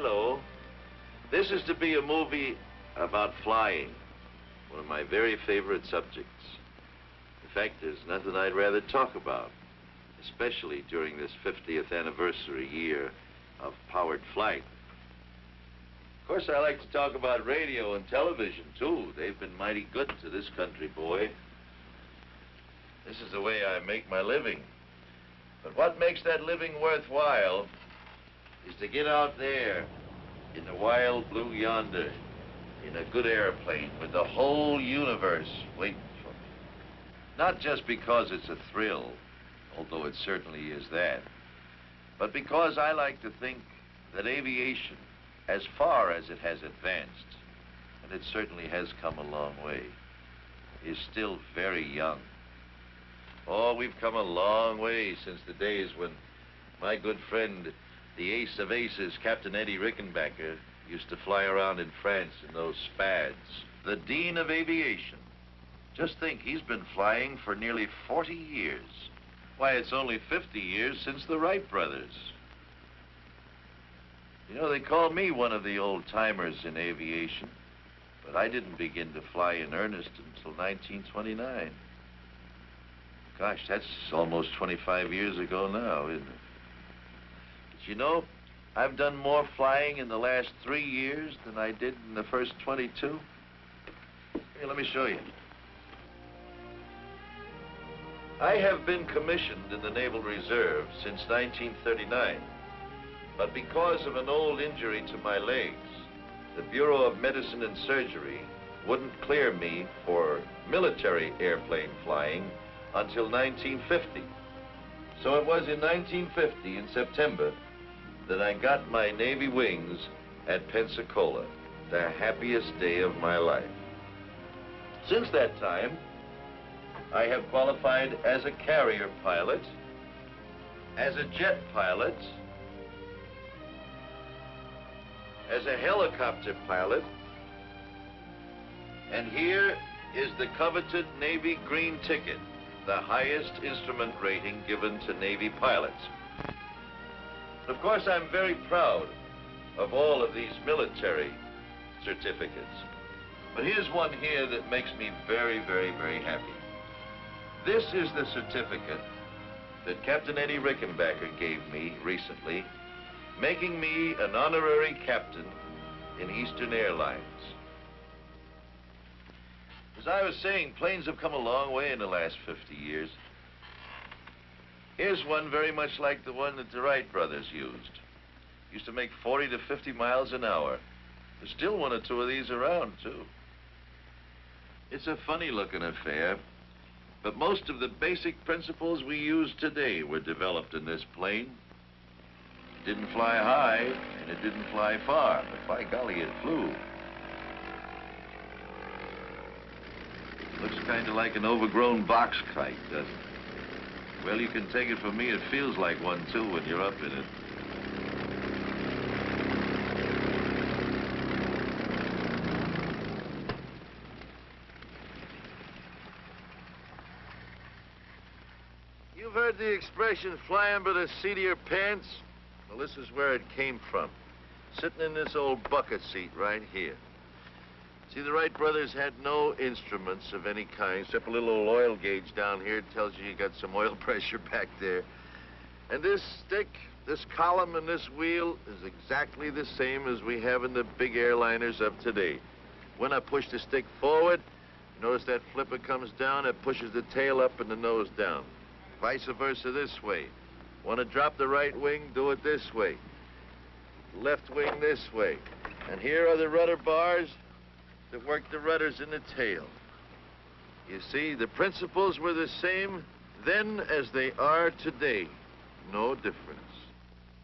Hello. This is to be a movie about flying, one of my very favorite subjects. In fact, there's nothing I'd rather talk about, especially during this 50th anniversary year of powered flight. Of course, I like to talk about radio and television, too. They've been mighty good to this country, boy. This is the way I make my living. But what makes that living worthwhile is to get out there in the wild blue yonder in a good airplane with the whole universe waiting for me. Not just because it's a thrill, although it certainly is that, but because I like to think that aviation, as far as it has advanced, and it certainly has come a long way, is still very young. Oh, we've come a long way since the days when my good friend, the ace of aces, Captain Eddie Rickenbacker, used to fly around in France in those Spads. The Dean of Aviation. Just think, he's been flying for nearly 40 years. Why, it's only 50 years since the Wright brothers. You know, they call me one of the old-timers in aviation, but I didn't begin to fly in earnest until 1929. Gosh, that's almost 25 years ago now, isn't it? But you know, I've done more flying in the last 3 years than I did in the first 22. Here, let me show you. I have been commissioned in the Naval Reserve since 1939, but because of an old injury to my legs, the Bureau of Medicine and Surgery wouldn't clear me for military airplane flying until 1950. So it was in 1950, in September, that I got my Navy wings at Pensacola, the happiest day of my life. Since that time, I have qualified as a carrier pilot, as a jet pilot, as a helicopter pilot, and here is the coveted Navy green ticket, the highest instrument rating given to Navy pilots. Of course, I'm very proud of all of these military certificates. But here's one here that makes me very, very, very happy. This is the certificate that Captain Eddie Rickenbacker gave me recently, making me an honorary captain in Eastern Airlines. As I was saying, planes have come a long way in the last 50 years. Here's one very much like the one that the Wright brothers used. Used to make 40 to 50 miles an hour. There's still one or two of these around, too. It's a funny-looking affair, but most of the basic principles we use today were developed in this plane. It didn't fly high, and it didn't fly far, but by golly, it flew. Looks kind of like an overgrown box kite, doesn't it? Well, you can take it from me, it feels like one, too, when you're up in it. You've heard the expression, flying by the seat of your pants? Well, this is where it came from. Sitting in this old bucket seat right here. See, the Wright brothers had no instruments of any kind, except a little old oil gauge down here. It tells you got some oil pressure back there. And this stick, this column, and this wheel is exactly the same as we have in the big airliners of today. When I push the stick forward, notice that flipper comes down, it pushes the tail up and the nose down. Vice versa this way. Want to drop the right wing, do it this way. Left wing this way. And here are the rudder bars that work the rudders in the tail. You see, the principles were the same then as they are today. No difference.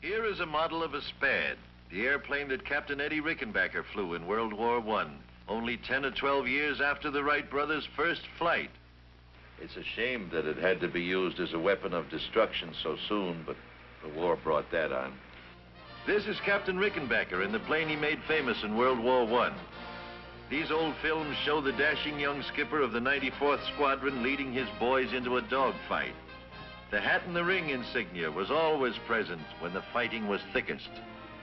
Here is a model of a Spad, the airplane that Captain Eddie Rickenbacker flew in World War I, only 10 or 12 years after the Wright brothers' first flight. It's a shame that it had to be used as a weapon of destruction so soon, but the war brought that on. This is Captain Rickenbacker in the plane he made famous in World War I. These old films show the dashing young skipper of the 94th Squadron leading his boys into a dogfight. The hat and the ring insignia was always present when the fighting was thickest.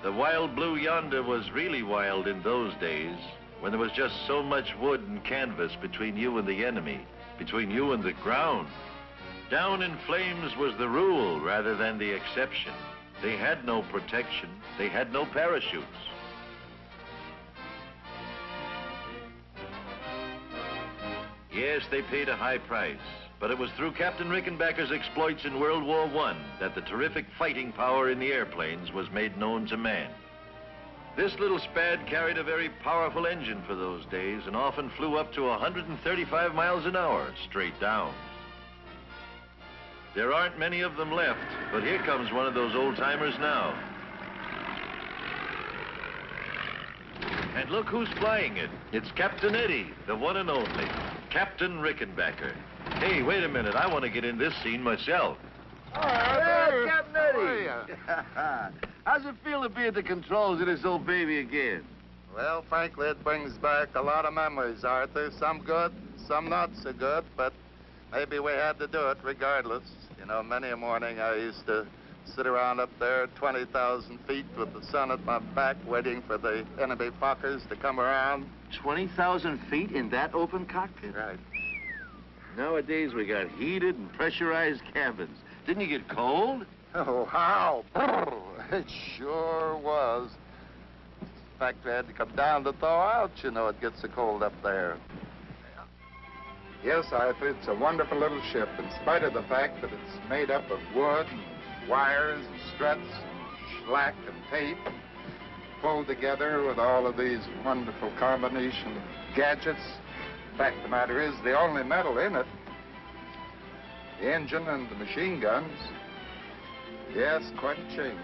The wild blue yonder was really wild in those days, when there was just so much wood and canvas between you and the enemy, between you and the ground. Down in flames was the rule rather than the exception. They had no protection. They had no parachutes. Yes, they paid a high price, but it was through Captain Rickenbacker's exploits in World War I that the terrific fighting power in the airplanes was made known to man. This little Spad carried a very powerful engine for those days and often flew up to 135 miles an hour straight down. There aren't many of them left, but here comes one of those old-timers now. And look who's flying it. It's Captain Eddie, the one and only, Captain Rickenbacker. Hey, wait a minute. I want to get in this scene myself. Oh, Captain Eddie. How's it feel to be at the controls of this old baby again? Well, frankly, it brings back a lot of memories, Arthur. Some good, some not so good, but maybe we had to do it regardless. You know, many a morning I used to sit around up there at 20,000 feet with the sun at my back waiting for the enemy Fokkers to come around. 20,000 feet in that open cockpit? Right. Nowadays, we got heated and pressurized cabins. Didn't you get cold? Oh, how? It sure was. In fact, we had to come down to thaw out. You know, it gets so cold up there. Yes, Arthur, it's a wonderful little ship, in spite of the fact that it's made up of wood and wires and struts and slack and tape, and pulled together with all of these wonderful combination of gadgets. The fact of the matter is, the only metal in it, the engine and the machine guns, yes, quite a change.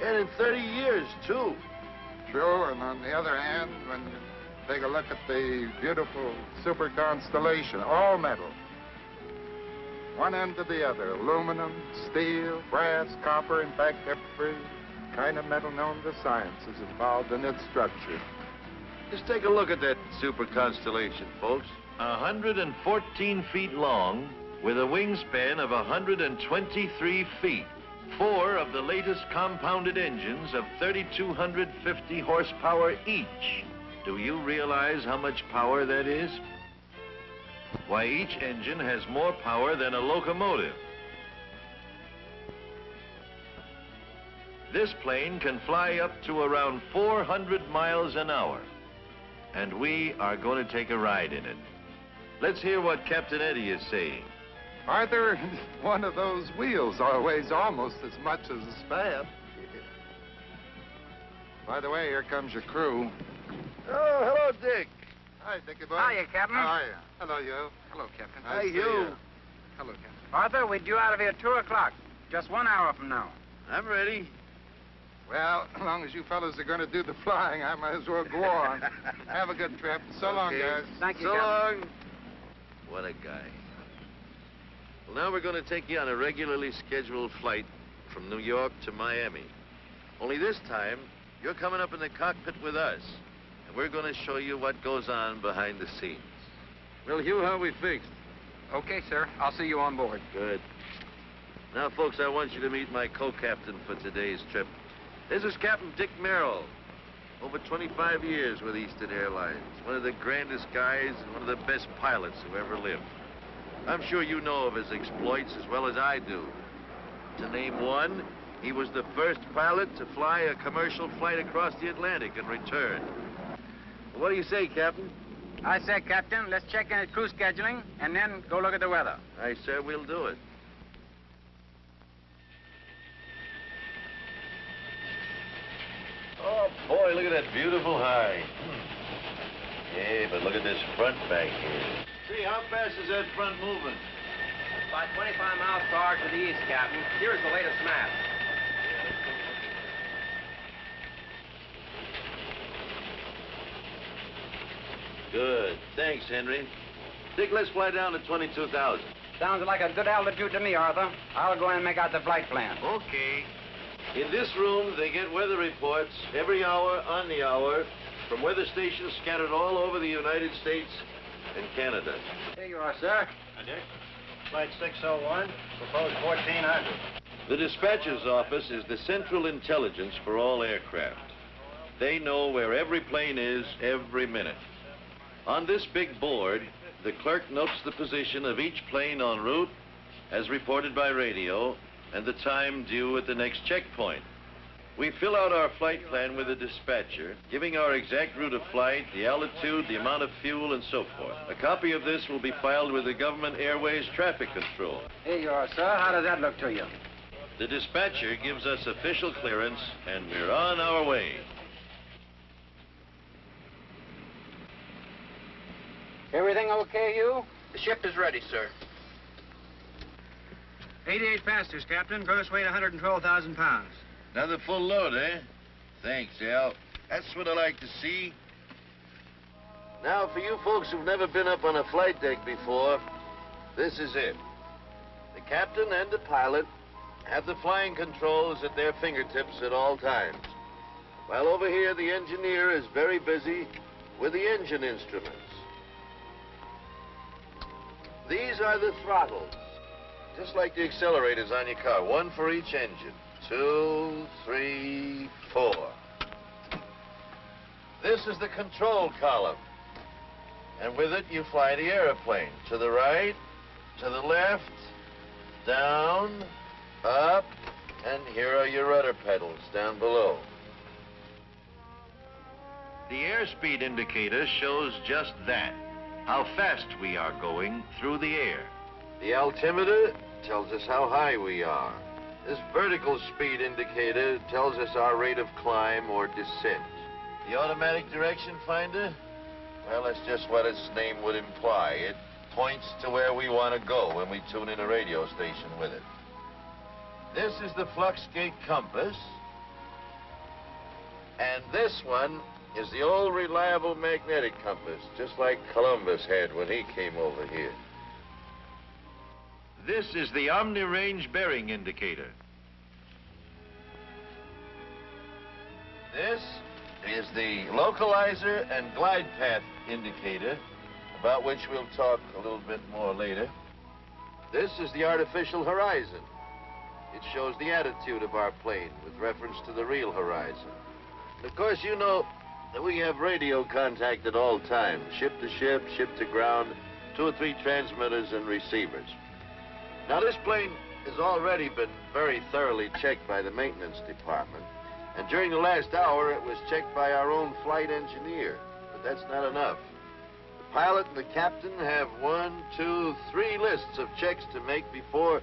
And in 30 years, too. True, and on the other hand, when you take a look at the beautiful super constellation, all metal. One end to the other, aluminum, steel, brass, copper, in fact, every kind of metal known to science is involved in its structure. Just take a look at that super constellation, folks. 114 feet long, with a wingspan of 123 feet. 4 of the latest compounded engines of 3,250 horsepower each. Do you realize how much power that is? Why, each engine has more power than a locomotive. This plane can fly up to around 400 miles an hour. And we are going to take a ride in it. Let's hear what Captain Eddie is saying. Arthur, one of those wheels weighs almost as much as a Spad. By the way, here comes your crew. Oh, hello, Dick. Hi, Dickie boy. Hiya, Captain. How are you? Hello, you. Hello, Captain. Nice to see you. Hello, Captain. Arthur, we're due out of here 2 o'clock. Just 1 hour from now. I'm ready. Well, as long as you fellas are going to do the flying, I might as well go on. Have a good trip. So long, Okay. guys. Thank you, So Captain. long. What a guy. Well, now we're going to take you on a regularly scheduled flight from New York to Miami. Only this time, you're coming up in the cockpit with us, and we're going to show you what goes on behind the scenes. Well, Hugh, how are we fixed? Okay, sir. I'll see you on board. Good. Now, folks, I want you to meet my co-captain for today's trip. This is Captain Dick Merrill. Over 25 years with Eastern Airlines. One of the grandest guys and one of the best pilots who ever lived. I'm sure you know of his exploits as well as I do. To name one, he was the first pilot to fly a commercial flight across the Atlantic and return. What do you say, Captain? I say, Captain, let's check in at crew scheduling and then go look at the weather. Aye, sir, we'll do it. Oh, boy, look at that beautiful high. Yeah, but look at this front back here. See, how fast is that front moving? About 25 miles per hour to the east, Captain. Here's the latest map. Good. Thanks, Henry. Dick, let's fly down to 22,000. Sounds like a good altitude to me, Arthur. I'll go in and make out the flight plan. Okay. In this room, they get weather reports every hour on the hour from weather stations scattered all over the United States and Canada. Here you are, sir. Hi, Dick. Flight 601, proposed 1400. The dispatcher's office is the central intelligence for all aircraft. They know where every plane is every minute. On this big board, the clerk notes the position of each plane en route, as reported by radio, and the time due at the next checkpoint. We fill out our flight plan with the dispatcher, giving our exact route of flight, the altitude, the amount of fuel, and so forth. A copy of this will be filed with the Government Airways Traffic Control. Here you are, sir. How does that look to you? The dispatcher gives us official clearance, and we're on our way. Everything okay, Hugh? The ship is ready, sir. 88 passengers, Captain. Gross weight 112,000 pounds. Another full load, eh? Thanks, Al. That's what I like to see. Now, for you folks who've never been up on a flight deck before, this is it. The captain and the pilot have the flying controls at their fingertips at all times. While over here, the engineer is very busy with the engine instruments. These are the throttles, just like the accelerators on your car, one for each engine. 2, 3, 4. This is the control column. And with it, you fly the airplane. To the right, to the left, down, up, and here are your rudder pedals down below. The airspeed indicator shows just that, how fast we are going through the air. The altimeter tells us how high we are. This vertical speed indicator tells us our rate of climb or descent. The automatic direction finder? Well, that's just what its name would imply. It points to where we want to go when we tune in a radio station with it. This is the flux gate compass. And this one is the old reliable magnetic compass, just like Columbus had when he came over here. This is the omni-range bearing indicator. This is the localizer and glide path indicator, about which we'll talk a little bit more later. This is the artificial horizon. It shows the attitude of our plane with reference to the real horizon. Of course, you know that we have radio contact at all times, ship to ship, ship to ground, 2 or 3 transmitters and receivers. Now, this plane has already been very thoroughly checked by the maintenance department. And during the last hour, it was checked by our own flight engineer. But that's not enough. The pilot and the captain have 1, 2, 3 lists of checks to make before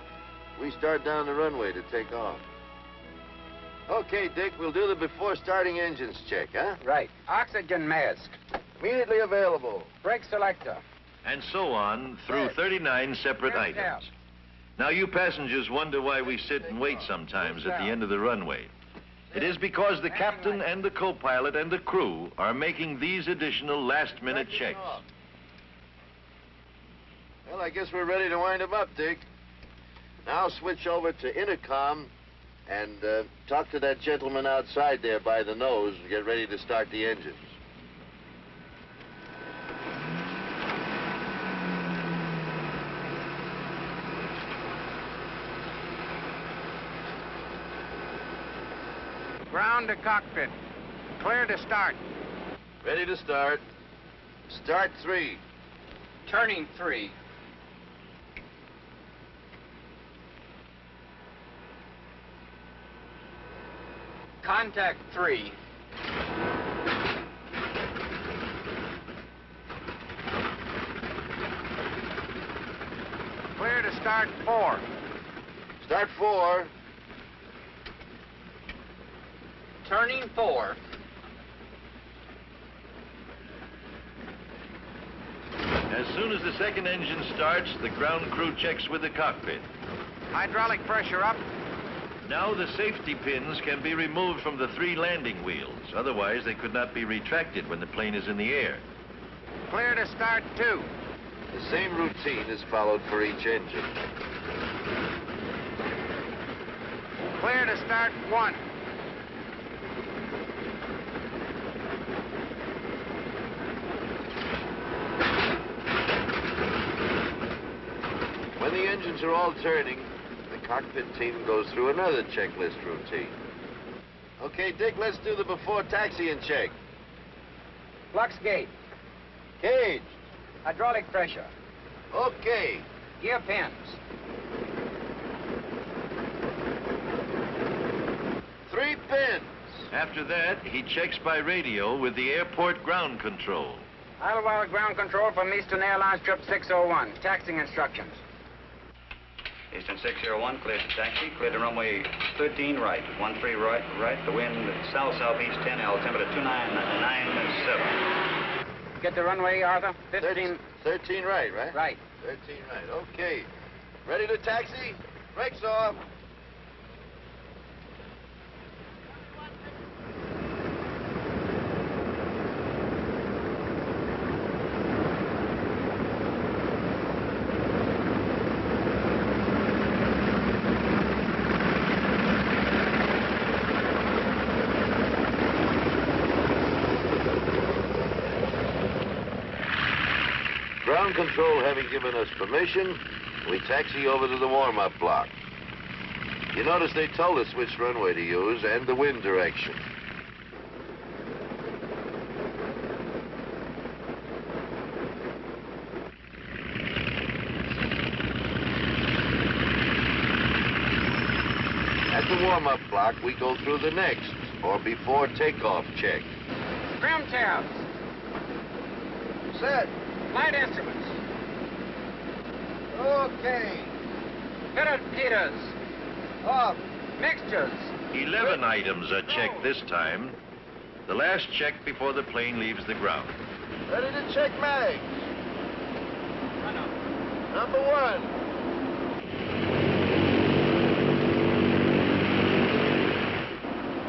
we start down the runway to take off. Okay, Dick, we'll do the before starting engines check, huh? Right. Oxygen mask. Immediately available. Brake selector. And so on through 39 separate Rest items. out. Now, you passengers wonder why we sit and wait sometimes at the end of the runway. It is because the captain and the co-pilot and the crew are making these additional last-minute checks. Well, I guess we're ready to wind them up, Dick. Now switch over to intercom and talk to that gentleman outside there by the nose and get ready to start the engines. Ground to cockpit. Clear to start. Ready to start. Start 3. Turning 3. Contact 3. Clear to start 4. Start 4. Turning 4. As soon as the second engine starts, the ground crew checks with the cockpit. Hydraulic pressure up. Now the safety pins can be removed from the 3 landing wheels. Otherwise, they could not be retracted when the plane is in the air. Clear to start 2. The same routine is followed for each engine. Clear to start 1. When the engines are all turning, the cockpit team goes through another checklist routine. Okay, Dick, let's do the before taxiing check. Flux gate. Cage. Hydraulic pressure. Okay. Gear pins. 3 pins. After that, he checks by radio with the airport ground control. Idlewild ground control from Eastern Airlines trip 601. Taxiing instructions. Eastern 601, clear to taxi. Clear to runway 13 right. 13 right. The wind south-southeast 10, altimeter 2997. Get the runway, Arthur. 15. 13 right, right? Right. 13 right. Okay. Ready to taxi? Brakes off. Ground control having given us permission, we taxi over to the warm-up block. You notice they told us which runway to use and the wind direction. At the warm-up block, we go through the next, or before takeoff check. Trim tabs. Set. Flight instruments. Okay. Fitted heaters. Off. Mixtures. 11 items are checked this time. The last check before the plane leaves the ground. Ready to check mags. Number 1.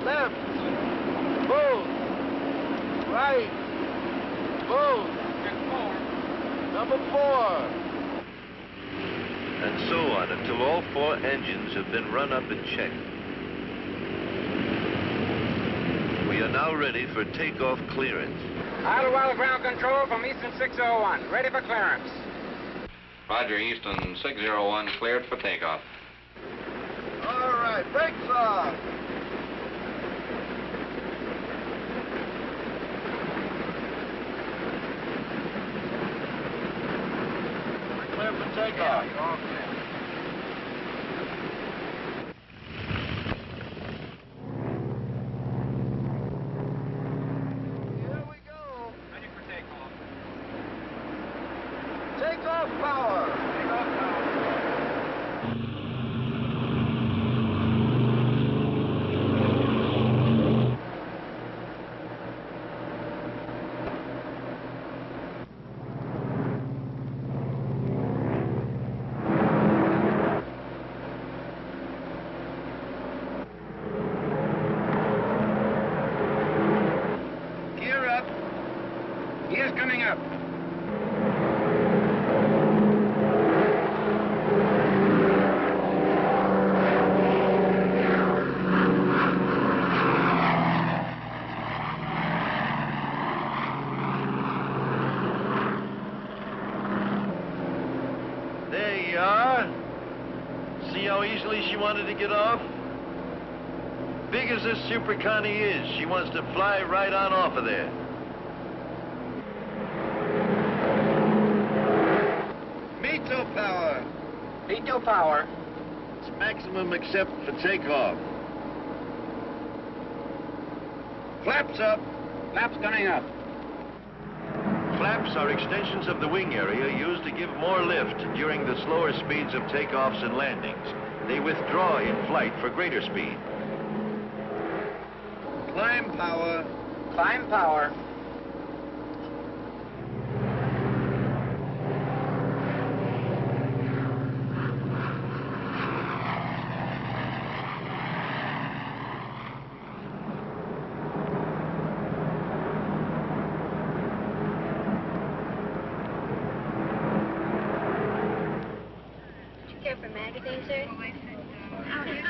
Left. Move. Right. Move. Number 4. And so on until all 4 engines have been run up and checked. We are now ready for takeoff clearance. Idlewild ground control from Eastern 601. Ready for clearance. Roger, Eastern 601, cleared for takeoff. All right, brakes off. We're clear for takeoff. Here we go. Ready for takeoff. Takeoff power. Takeoff power. Gear up. Gear's coming up. There you are. See how easily she wanted to get off? Big as this Super Connie is, she wants to fly right on off of there. Veto power. Veto power. It's maximum except for takeoff. Flaps up. Flaps coming up. Flaps are extensions of the wing area used to give more lift during the slower speeds of takeoffs and landings. They withdraw in flight for greater speed. Climb power. Climb power. Did you care for magazines, sir?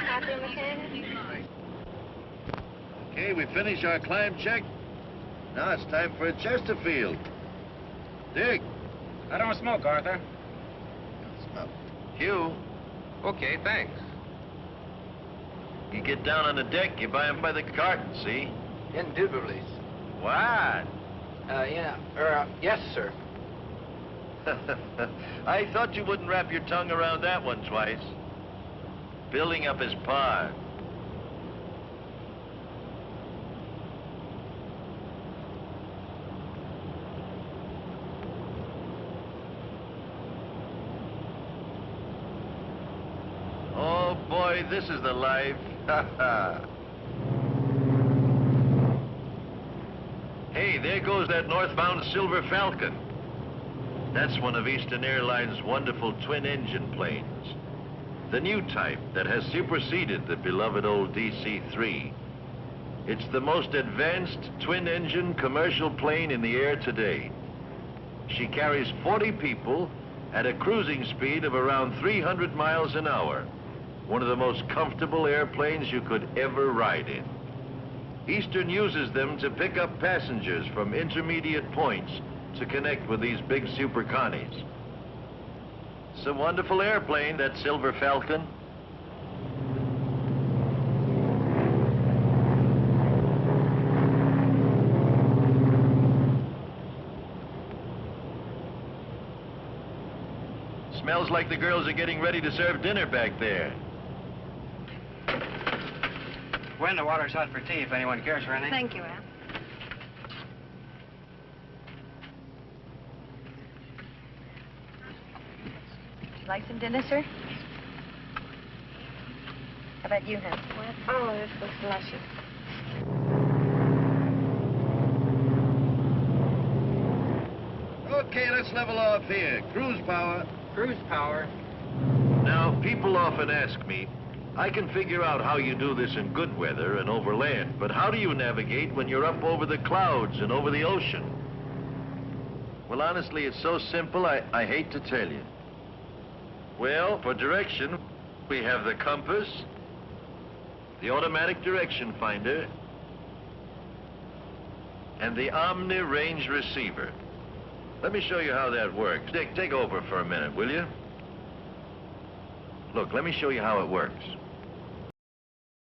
Costume mechanic? Okay, we finish our climb check. Now it's time for a Chesterfield. Dick. I don't smoke, Arthur. Hugh. Okay, thanks. You get down on the deck, you buy 'em by the carton, see? Indubitably. What? Yes, sir. I thought you wouldn't wrap your tongue around that one twice. Building up his pod. Oh, boy, this is the life. Hey, there goes that northbound Silver Falcon. That's one of Eastern Airlines' wonderful twin-engine planes. The new type that has superseded the beloved old DC-3. It's the most advanced twin-engine commercial plane in the air today. She carries 40 people at a cruising speed of around 300 miles an hour. One of the most comfortable airplanes you could ever ride in. Eastern uses them to pick up passengers from intermediate points to connect with these big super connies. It's a wonderful airplane, that Silver Falcon. Smells like the girls are getting ready to serve dinner back there. Gwen, the water's hot for tea if anyone cares for anything. Thank you, Al. Would you like some dinner, sir? How about you, Hal? Oh, this looks luscious. Okay, let's level off here. Cruise power. Cruise power. Now, people often ask me, I can figure out how you do this in good weather and over land, but how do you navigate when you're up over the clouds and over the ocean? Well, honestly, it's so simple, I hate to tell you. Well, for direction, we have the compass, the automatic direction finder, and the Omni range receiver. Let me show you how that works. Dick, take over for a minute, will you? Look, let me show you how it works.